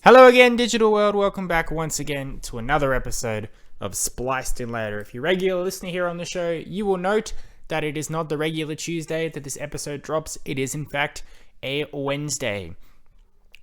Hello again, digital world. Welcome back once again to another episode of Spliced In Later. If you're a regular listener here on the show, you will note that it is not the regular Tuesday that this episode drops. It is, in fact, a Wednesday.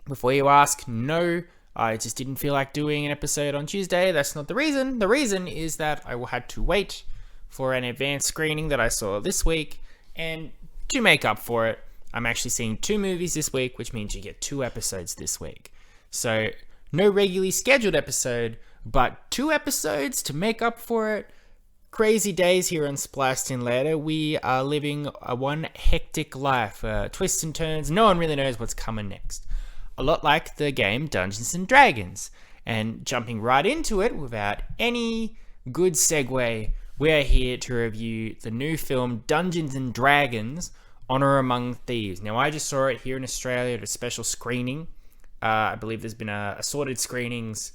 Before you ask, no, I just didn't feel like doing an episode on Tuesday. That's not the reason. The reason is that I had to wait for an advanced screening that I saw this week, and to make up for it, I'm actually seeing 2 movies this week, which means you get 2 episodes this week. So, no regularly scheduled episode, but 2 episodes to make up for it. Crazy days here on Spliced In Later. We are living one hectic life. Twists and turns. No one really knows what's coming next. A lot like the game Dungeons and Dragons. And jumping right into it without any good segue, we're here to review the new film Dungeons and Dragons: Honor Among Thieves. Now, I just saw it here in Australia at a special screening. I believe there's been assorted screenings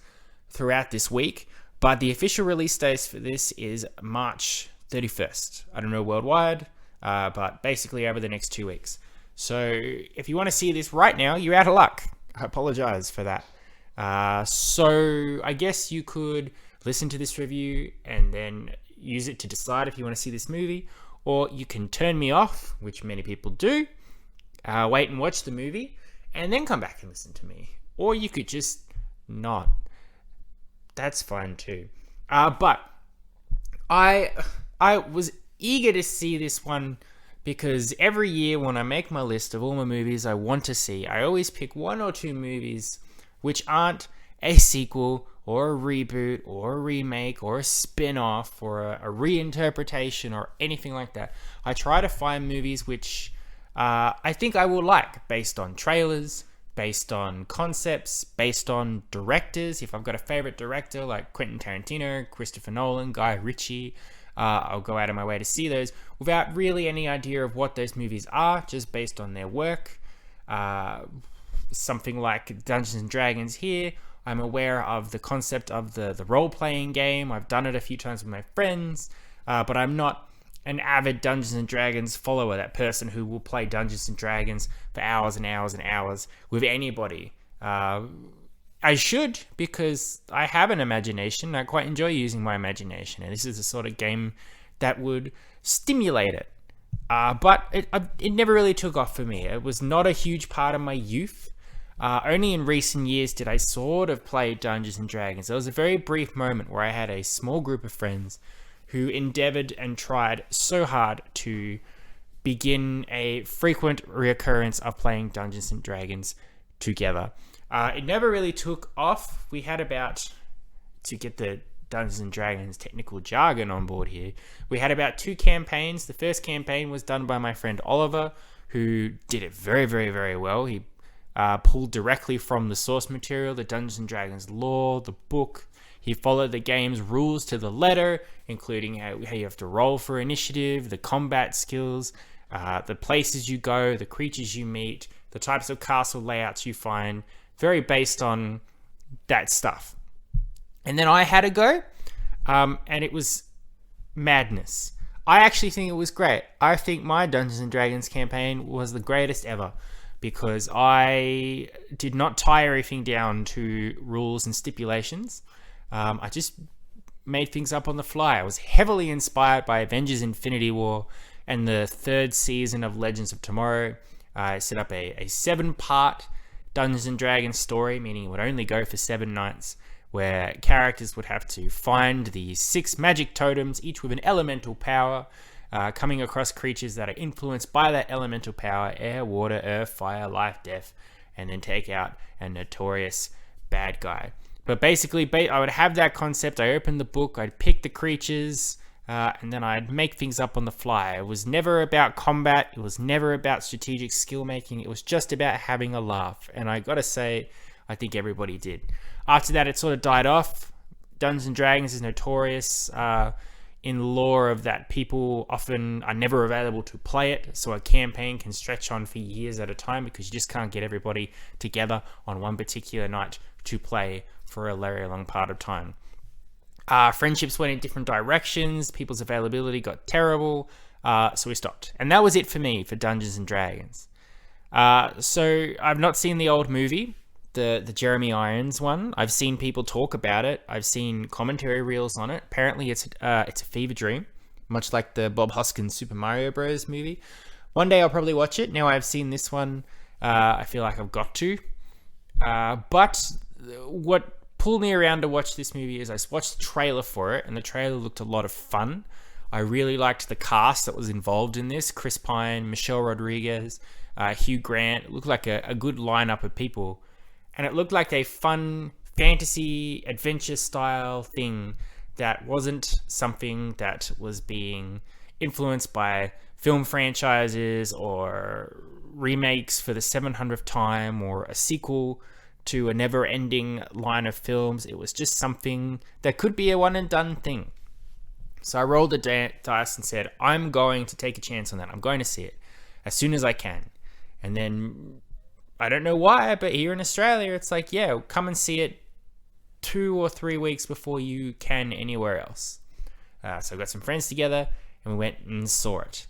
throughout this week, but the official release date for this is March 31st. I don't know worldwide, but basically over the next 2 weeks. So if you want to see this right now, you're out of luck. I apologize for that. So I guess you could listen to this review and then use it to decide if you want to see this movie, or you can turn me off, which many people do, wait and watch the movie, and then come back and listen to me. Or you could just not. That's fine too. But I was eager to see this one because every year when I make my list of all my movies I want to see, I always pick 1 or 2 movies which aren't a sequel or a reboot or a remake or a spin-off or a reinterpretation or anything like that. I try to find movies which I think I will like, based on trailers, based on concepts, based on directors. If I've got a favorite director like Quentin Tarantino, Christopher Nolan, Guy Ritchie, I'll go out of my way to see those without really any idea of what those movies are, just based on their work. Something like Dungeons and Dragons here, I'm aware of the concept of the role-playing game. I've done it a few times with my friends, but I'm not an avid Dungeons and Dragons follower, that person who will play Dungeons and Dragons for hours and hours and hours with anybody. I should, because I have an imagination. I quite enjoy using my imagination, and this is the sort of game that would stimulate it. But it never really took off for me. It was not a huge part of my youth. Only in recent years did I sort of play Dungeons and Dragons. There was a very brief moment where I had a small group of friends who endeavored and tried so hard to begin a frequent reoccurrence of playing Dungeons and Dragons together. It never really took off. We had about, to get the Dungeons and Dragons technical jargon on board here, we had about 2 campaigns. The first campaign was done by my friend Oliver, who did it very, very, very well. He pulled directly from the source material, the Dungeons and Dragons lore, the book. He followed the game's rules to the letter, including how you have to roll for initiative, the combat skills, the places you go, the creatures you meet, the types of castle layouts you find, very based on that stuff. And then I had a go, and it was madness. I actually think it was great. I think my Dungeons and Dragons campaign was the greatest ever, because I did not tie everything down to rules and stipulations. I just made things up on the fly. I was heavily inspired by Avengers Infinity War and the 3rd season of Legends of Tomorrow. I set up a 7-part Dungeons and Dragons story, meaning it would only go for 7 nights, where characters would have to find the 6 magic totems, each with an elemental power, coming across creatures that are influenced by that elemental power: air, water, earth, fire, life, death, and then take out a notorious bad guy. But basically, I would have that concept. I opened the book, I'd pick the creatures, and then I'd make things up on the fly. It was never about combat. It was never about strategic skill making. It was just about having a laugh. And I gotta say, I think everybody did. After that, it sort of died off. Dungeons and Dragons is notorious in lore of that people often are never available to play it. So a campaign can stretch on for years at a time because you just can't get everybody together on one particular night to play for a very long part of time. Friendships went in different directions. People's availability got terrible. So we stopped. And that was it for me for Dungeons and Dragons. So I've not seen the old movie. the Jeremy Irons one. I've seen people talk about it. I've seen commentary reels on it. Apparently, it's a fever dream, much like the Bob Hoskins Super Mario Bros. Movie. One day I'll probably watch it. Now I've seen this one, I feel like I've got to. But what pulled me around to watch this movie is I watched the trailer for it, and the trailer looked a lot of fun. I really liked the cast that was involved in this. Chris Pine, Michelle Rodriguez, Hugh Grant. It looked like a good lineup of people. And it looked like a fun fantasy adventure style thing that wasn't something that was being influenced by film franchises or remakes for the 700th time or a sequel to a never-ending line of films. It was just something that could be a one-and-done thing. So I rolled the dice and said, I'm going to take a chance on that. I'm going to see it as soon as I can. And then, I don't know why, but here in Australia, it's like, yeah, come and see it 2 or 3 weeks before you can anywhere else. So I got some friends together, and we went and saw it.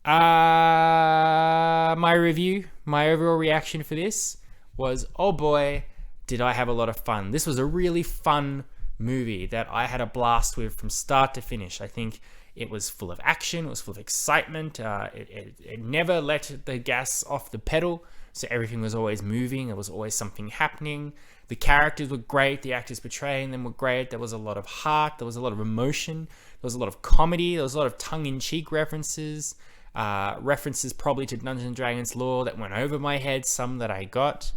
My review, my overall reaction for this was, oh boy, did I have a lot of fun. This was a really fun movie that I had a blast with from start to finish. I think it was full of action, it was full of excitement, it never let the gas off the pedal, so everything was always moving, there was always something happening. The characters were great, the actors portraying them were great, there was a lot of heart, there was a lot of emotion, there was a lot of comedy, there was a lot of tongue-in-cheek references, references probably to Dungeons & Dragons lore that went over my head, some that I got.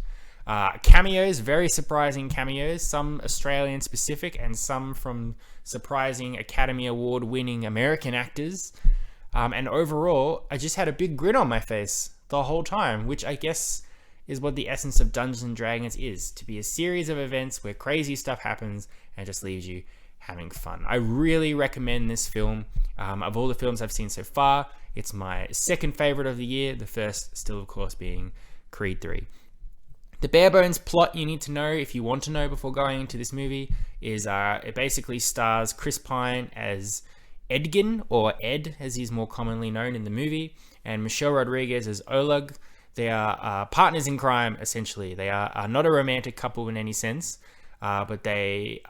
Cameos, very surprising cameos, some Australian specific and some from surprising Academy Award winning American actors. And overall, I just had a big grin on my face the whole time, which I guess is what the essence of Dungeons & Dragons is, to be a series of events where crazy stuff happens and just leaves you having fun. I really recommend this film. Of all the films I've seen so far, it's my second favorite of the year, the first still, of course, being Creed 3. The bare bones plot you need to know, if you want to know before going into this movie, is it basically stars Chris Pine as Edgin, or Ed as he's more commonly known in the movie, and Michelle Rodriguez as Oleg. They are partners in crime, essentially. They are not a romantic couple in any sense, but they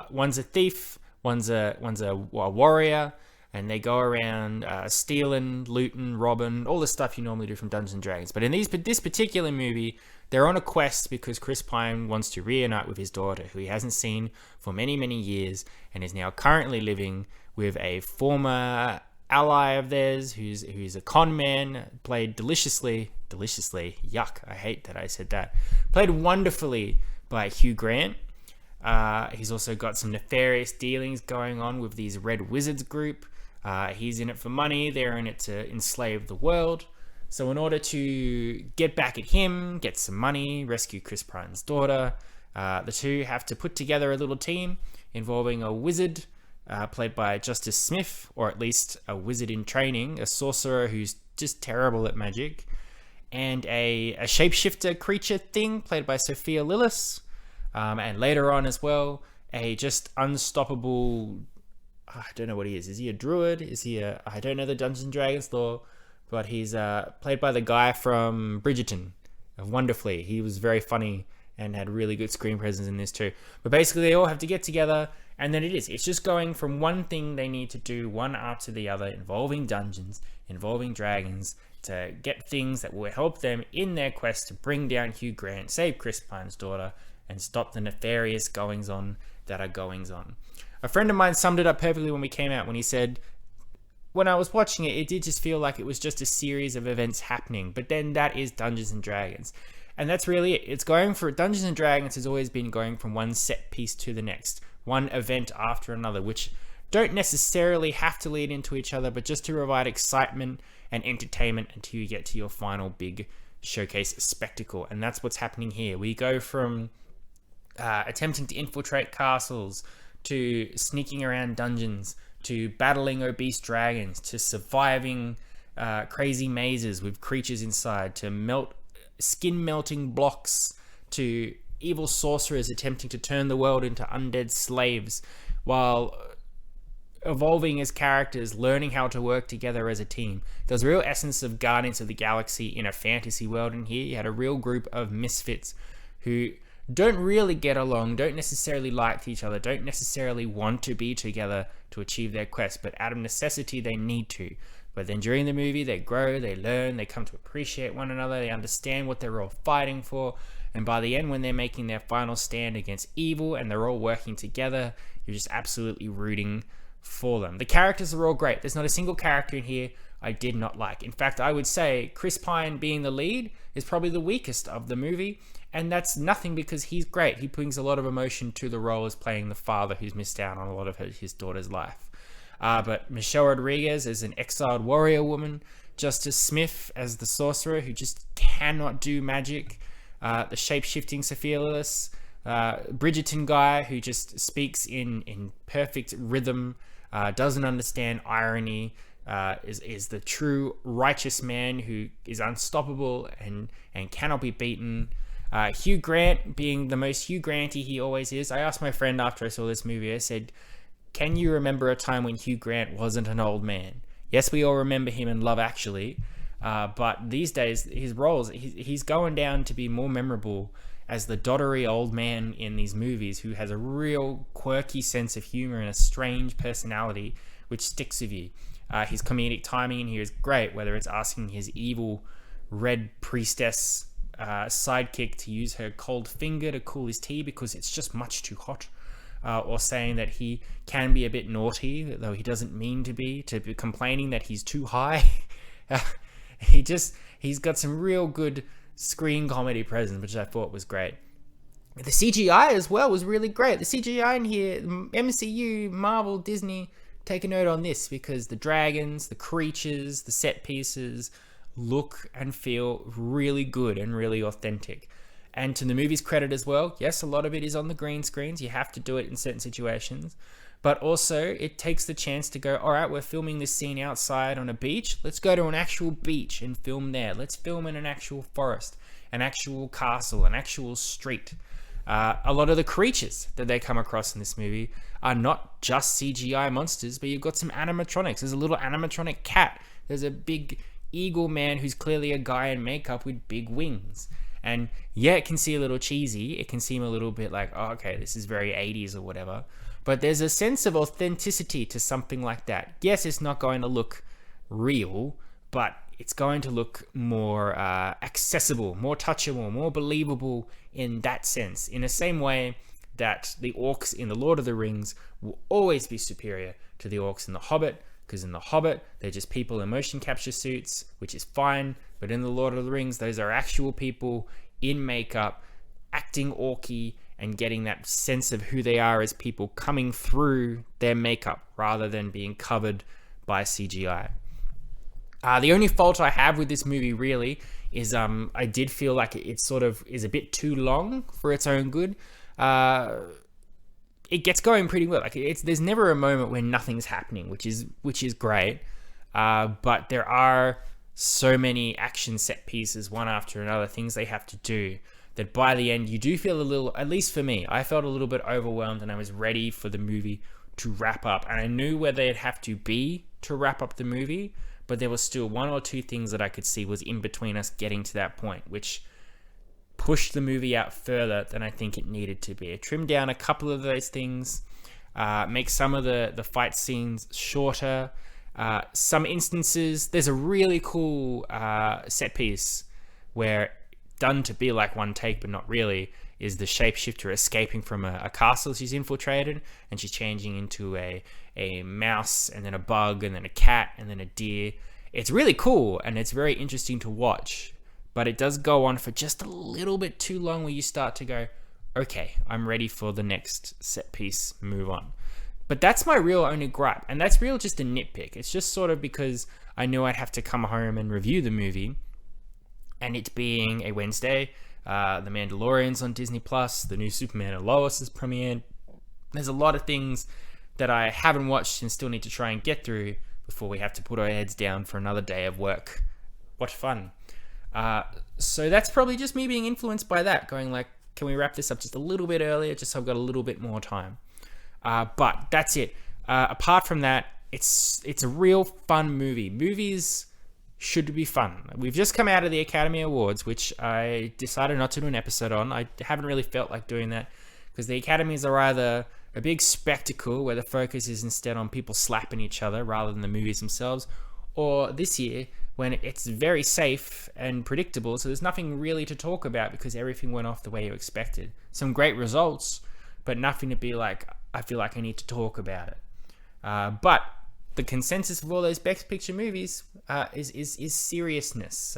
one's a thief, one's a warrior, and they go around stealing, looting, robbing, all the stuff you normally do from Dungeons & Dragons. But in this particular movie, they're on a quest because Chris Pine wants to reunite with his daughter, who he hasn't seen for many, many years, and is now currently living with a former ally of theirs who's a con man, played deliciously, yuck, I hate that I said that, played wonderfully by Hugh Grant. He's also got some nefarious dealings going on with these Red Wizards group. He's in it for money, they're in it to enslave the world. So in order to get back at him, get some money, rescue Chris Pine's daughter, the two have to put together a little team involving a wizard, played by Justice Smith, or at least a wizard in training, a sorcerer who's just terrible at magic, and a shapeshifter creature thing, played by Sophia Lillis, and later on as well, a just unstoppable, I don't know what he is. Is he a druid? I don't know the Dungeons & Dragons lore, but he's played by the guy from Bridgerton, wonderfully. He was very funny and had really good screen presence in this too. But basically they all have to get together, and then it's just going from one thing they need to do, one after the other, involving dungeons, involving dragons, to get things that will help them in their quest to bring down Hugh Grant, save Chris Pine's daughter, and stop the nefarious goings-on that are goings-on. A friend of mine summed it up perfectly when we came out, when he said, when I was watching it, it did just feel like it was just a series of events happening, but then that is Dungeons & Dragons. And that's really it. It's going for Dungeons & Dragons has always been going from one set piece to the next, one event after another, which don't necessarily have to lead into each other, but just to provide excitement and entertainment until you get to your final big showcase spectacle. And that's what's happening here. We go from attempting to infiltrate castles, to sneaking around dungeons, to battling obese dragons, to surviving crazy mazes with creatures inside, to skin-melting blocks, to evil sorcerers attempting to turn the world into undead slaves, while evolving as characters, learning how to work together as a team. There's a real essence of Guardians of the Galaxy in a fantasy world in here. You had a real group of misfits who don't really get along, don't necessarily like each other, don't necessarily want to be together to achieve their quest, but out of necessity they need to. But then during the movie they grow, they learn, they come to appreciate one another, they understand what they're all fighting for, and by the end when they're making their final stand against evil and they're all working together, you're just absolutely rooting for them. The characters are all great. There's not a single character in here I did not like. In fact, I would say Chris Pine being the lead is probably the weakest of the movie, and that's nothing because he's great. He brings a lot of emotion to the role as playing the father who's missed out on a lot of his daughter's life. But Michelle Rodriguez as an exiled warrior woman, Justice Smith as the sorcerer who just cannot do magic, the shape-shifting Sophia, Bridgerton guy who just speaks in perfect rhythm, doesn't understand irony, is the true righteous man who is unstoppable and cannot be beaten. Hugh Grant being the most Hugh Granty he always is. I asked my friend after I saw this movie, I said, can you remember a time when Hugh Grant wasn't an old man? Yes, we all remember him in Love Actually, but these days his roles, he's going down to be more memorable as the doddery old man in these movies who has a real quirky sense of humor and a strange personality which sticks with you. His comedic timing in here is great, whether it's asking his evil red priestess sidekick to use her cold finger to cool his tea because it's just much too hot, or saying that he can be a bit naughty, though he doesn't mean to be complaining that he's too high. He's got some real good screen comedy presence, which I thought was great. The CGI as well was really great. The CGI in here, MCU, Marvel, Disney, take a note on this because the dragons, the creatures, the set pieces look and feel really good and really authentic. And to the movie's credit as well, yes, a lot of it is on the green screens. You have to do it in certain situations. But also, it takes the chance to go, all right, we're filming this scene outside on a beach. Let's go to an actual beach and film there. Let's film in an actual forest, an actual castle, an actual street. A lot of the creatures that they come across in this movie are not just CGI monsters, but you've got some animatronics. There's a little animatronic cat. There's a big eagle man who's clearly a guy in makeup with big wings. And yeah, it can seem a little cheesy. It can seem a little bit like, oh, okay, this is very 80s or whatever. But there's a sense of authenticity to something like that. Yes, it's not going to look real, but it's going to look more accessible, more touchable, more believable in that sense. In the same way that the orcs in The Lord of the Rings will always be superior to the orcs in The Hobbit, because in The Hobbit, they're just people in motion capture suits, which is fine. But in The Lord of the Rings, those are actual people in makeup, acting orky, and getting that sense of who they are as people coming through their makeup rather than being covered by CGI. The only fault I have with this movie really is I did feel like it sort of is a bit too long for its own good. It gets going pretty well. Like there's never a moment where nothing's happening, which is great. But there are so many action set pieces, one after another, things they have to do, that by the end you do feel a little, at least for me, I felt a little bit overwhelmed and I was ready for the movie to wrap up. And I knew where they'd have to be to wrap up the movie, but there was still one or two things that I could see was in between us getting to that point, which pushed the movie out further than I think it needed to be. It trimmed down a couple of those things, make some of the fight scenes shorter. Some instances, there's a really cool set piece where, done to be like one take but not really, is the shapeshifter escaping from a castle she's infiltrated, and she's changing into a mouse and then a bug and then a cat and then a deer. It's really cool and it's very interesting to watch, but it does go on for just a little bit too long where you start to go, okay, I'm ready for the next set piece, move on. But that's my real only gripe, and that's real just a nitpick. It's just sort of because I knew I'd have to come home and review the movie, and it being a Wednesday, The Mandalorian's on Disney+, the new Superman and Lois is premiered. There's a lot of things that I haven't watched and still need to try and get through before we have to put our heads down for another day of work. What fun. So that's probably just me being influenced by that, going like, can we wrap this up just a little bit earlier, just so I've got a little bit more time. But that's it. Apart from that, it's a real fun movie. Movies should be fun. We've just come out of the Academy Awards, which I decided not to do an episode on. I haven't really felt like doing that because the Academies are either a big spectacle where the focus is instead on people slapping each other rather than the movies themselves, or this year when it's very safe and predictable, so there's nothing really to talk about because everything went off the way you expected. Some great results, but nothing to be like, I feel like I need to talk about it. But the consensus of all those Best Picture movies is seriousness.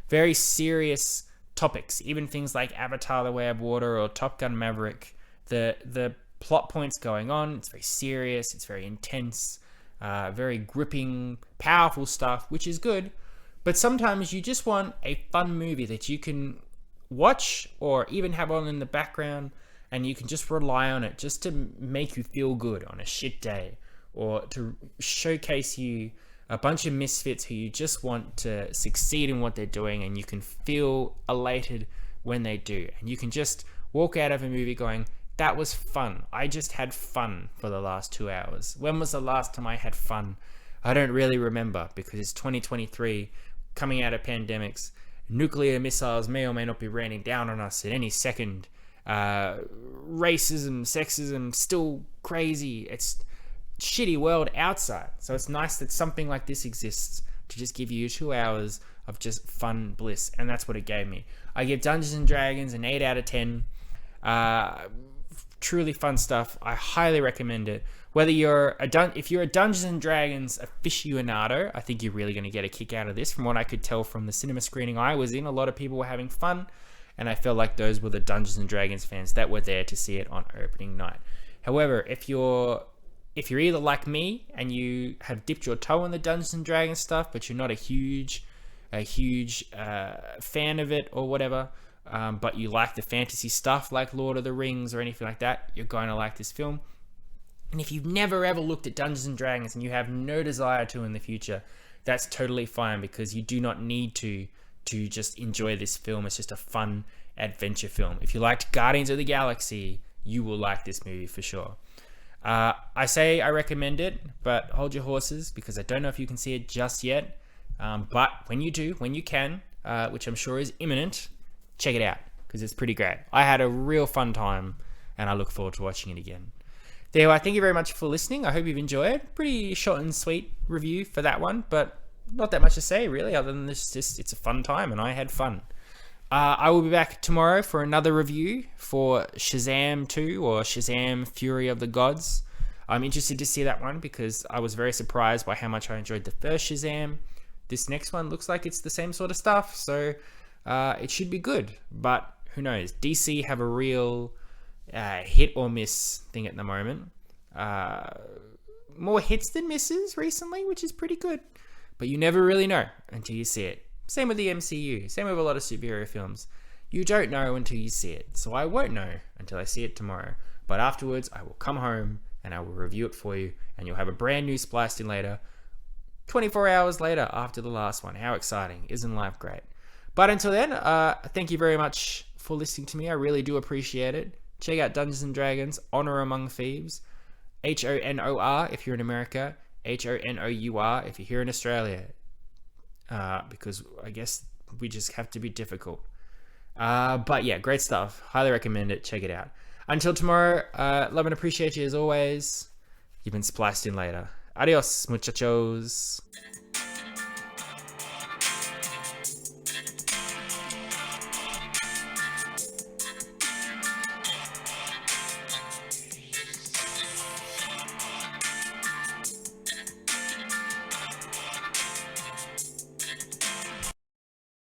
Very serious topics. Even things like Avatar: The Way of Water or Top Gun: Maverick. The plot points going on. It's very serious. It's very intense. Very gripping, powerful stuff, which is good. But sometimes you just want a fun movie that you can watch or even have on in the background, and you can just rely on it just to make you feel good on a shit day, or to showcase you a bunch of misfits who you just want to succeed in what they're doing, and you can feel elated when they do. And you can just walk out of a movie going, that was fun. I just had fun for the last 2 hours. When was the last time I had fun? I don't really remember because it's 2023, coming out of pandemics. Nuclear missiles may or may not be raining down on us at any second. Racism, sexism, still crazy. It's shitty world outside. So it's nice that something like this exists to just give you 2 hours of just fun bliss. And that's what it gave me. I give Dungeons and Dragons an 8 out of 10. Truly fun stuff. I highly recommend it. Whether if you're a Dungeons and Dragons aficionado, I think you're really going to get a kick out of this. From what I could tell from the cinema screening I was in, a lot of people were having fun, and I felt like those were the Dungeons and Dragons fans that were there to see it on opening night. However, if you're either like me and you have dipped your toe in the Dungeons and Dragons stuff, but you're not a huge fan of it or whatever, but you like the fantasy stuff like Lord of the Rings or anything like that, you're going to like this film. And if you've never ever looked at Dungeons and Dragons and you have no desire to in the future, that's totally fine, because you do not need to just enjoy this film. It's just a fun adventure film. If you liked Guardians of the Galaxy, you will like this movie for sure. I say I recommend it, but hold your horses, because I don't know if you can see it just yet. But when you do, when you can, which I'm sure is imminent, check it out, because it's pretty great. I had a real fun time, and I look forward to watching it again. There, thank you very much for listening. I hope you've enjoyed. Pretty short and sweet review for that one, but not that much to say really, other than this. It's a fun time, and I had fun. I will be back tomorrow for another review for Shazam 2 or Shazam Fury of the Gods. I'm interested to see that one because I was very surprised by how much I enjoyed the first Shazam. This next one looks like it's the same sort of stuff, so it should be good, but who knows? DC have a real hit or miss thing at the moment. More hits than misses recently, which is pretty good, but you never really know until you see it. Same with the MCU, same with a lot of superhero films. You don't know until you see it, so I won't know until I see it tomorrow. But afterwards, I will come home and I will review it for you, and you'll have a brand new Spliced In Later 24 hours later after the last one. How exciting. Isn't life great? But until then, thank you very much for listening to me. I really do appreciate it. Check out Dungeons and Dragons, Honor Among Thieves. Honor if you're in America. Honour if you're here in Australia. Because I guess we just have to be difficult. But yeah, great stuff. Highly recommend it. Check it out. Until tomorrow, love and appreciate you as always. You've been Spliced In Later. Adios, muchachos.